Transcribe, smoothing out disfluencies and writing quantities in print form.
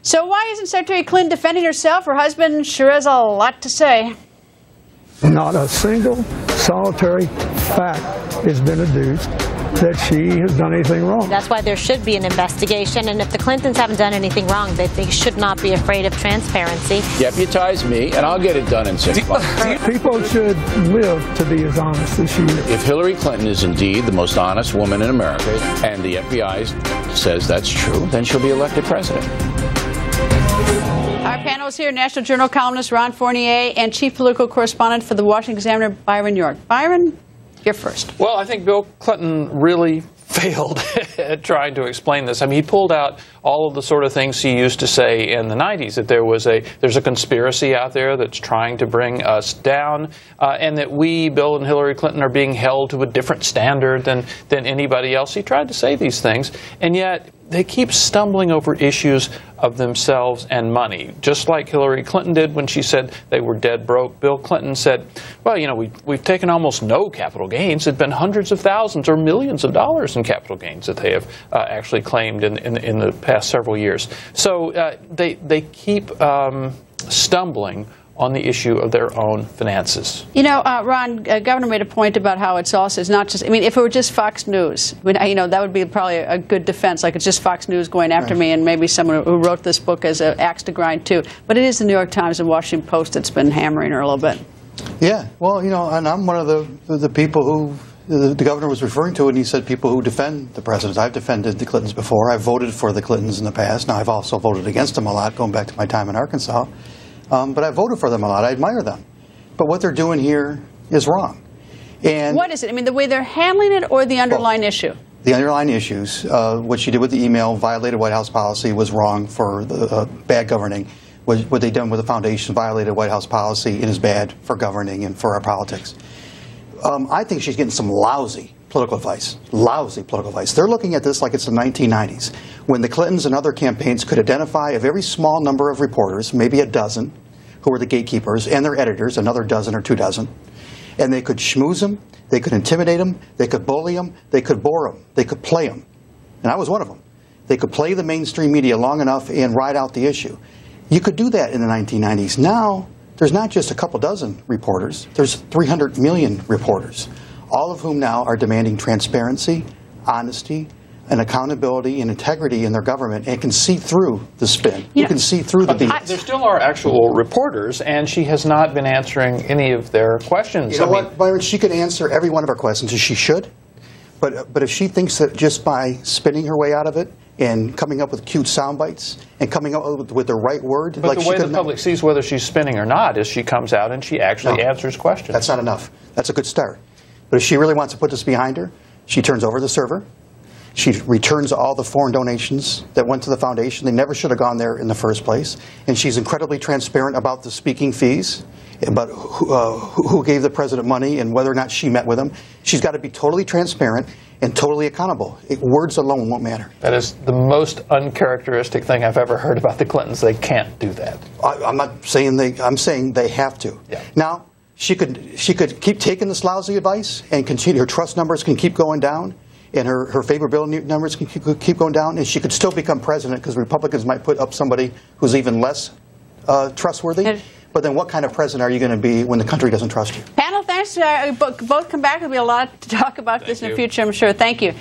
So why isn't Secretary Clinton defending herself? Her husband sure has a lot to say. Not a single solitary fact has been adduced that she has done anything wrong. That's why there should be an investigation, and if the Clintons haven't done anything wrong, they should not be afraid of transparency. Deputize me, and I'll get it done in 6 months. People should live to be as honest as she is. If Hillary Clinton is indeed the most honest woman in America, and the FBI says that's true, then she'll be elected president. Our panel is here, National Journal columnist Ron Fournier and chief political correspondent for the Washington Examiner, Byron York. Byron, you're first. Well, I think Bill Clinton really failed at trying to explain this. I mean, he pulled out all of the sort of things he used to say in the 90s, that there's a conspiracy out there that's trying to bring us down, and that we, Bill and Hillary Clinton, are being held to a different standard than anybody else. He tried to say these things, and yet they keep stumbling over issues of themselves and money, just like Hillary Clinton did when she said they were dead broke. Bill Clinton said, well, you know, we've taken almost no capital gains. It's been hundreds of thousands or millions of dollars in capital gains that they have actually claimed in the past several years. So they keep stumbling on the issue of their own finances. You know, Ron, Governor made a point about how it's not just, I mean, if it were just Fox News, you know, that would be probably a good defense, like it's just Fox News going after me and maybe someone who wrote this book as an axe to grind too. But it is the New York Times and Washington Post that's been hammering her a little bit. Yeah, well, you know, and I'm one of the people who the governor was referring to, and he said people who defend the presidents. I've defended the Clintons before. I've voted for the Clintons in the past. Now, I've also voted against them a lot, going back to my time in Arkansas. But I voted for them a lot. I admire them. But what they're doing here is wrong. And what is it? I mean, the way they're handling it or the underlying issue? The underlying issues. What she did with the email violated White House policy, was wrong for the bad governing. What they done with the foundation violated White House policy and is bad for governing and for our politics. I think she's getting some lousy political advice. Lousy political advice. They're looking at this like it's the 1990s, when the Clintons and other campaigns could identify a very small number of reporters, maybe a dozen, who were the gatekeepers, and their editors, another dozen or 2 dozen, and they could schmooze them, they could intimidate them, they could bully them, they could bore them, they could play them. And I was one of them. They could play the mainstream media long enough and ride out the issue. You could do that in the 1990s. Now, there's not just a couple dozen reporters, there's 300 million reporters, all of whom now are demanding transparency, honesty, and accountability and integrity in their government, and can see through the spin. You can see through the BS. There still are actual reporters, and she has not been answering any of their questions. You know what, Byron? She could answer every one of our questions, as she should. But if she thinks that just by spinning her way out of it and coming up with cute sound bites and coming up with the right word, but the way the public sees whether she's spinning or not is she comes out and she actually answers questions. That's not enough. That's a good start. But if she really wants to put this behind her, she turns over the server. She returns all the foreign donations that went to the foundation. They never should have gone there in the first place. And she's incredibly transparent about the speaking fees, about who gave the president money and whether or not she met with him. She's got to be totally transparent and totally accountable. Words alone won't matter. That is the most uncharacteristic thing I've ever heard about the Clintons. They can't do that. I'm not saying I'm saying they have to. Yeah. Now, she could keep taking this lousy advice and continue. Her trust numbers can keep going down, and her favorability numbers can keep going down, and she could still become president because Republicans might put up somebody who's even less trustworthy. But then what kind of president are you going to be when the country doesn't trust you? Panel, thanks. Both come back. There'll be a lot to talk about this in the future, I'm sure. Thank you.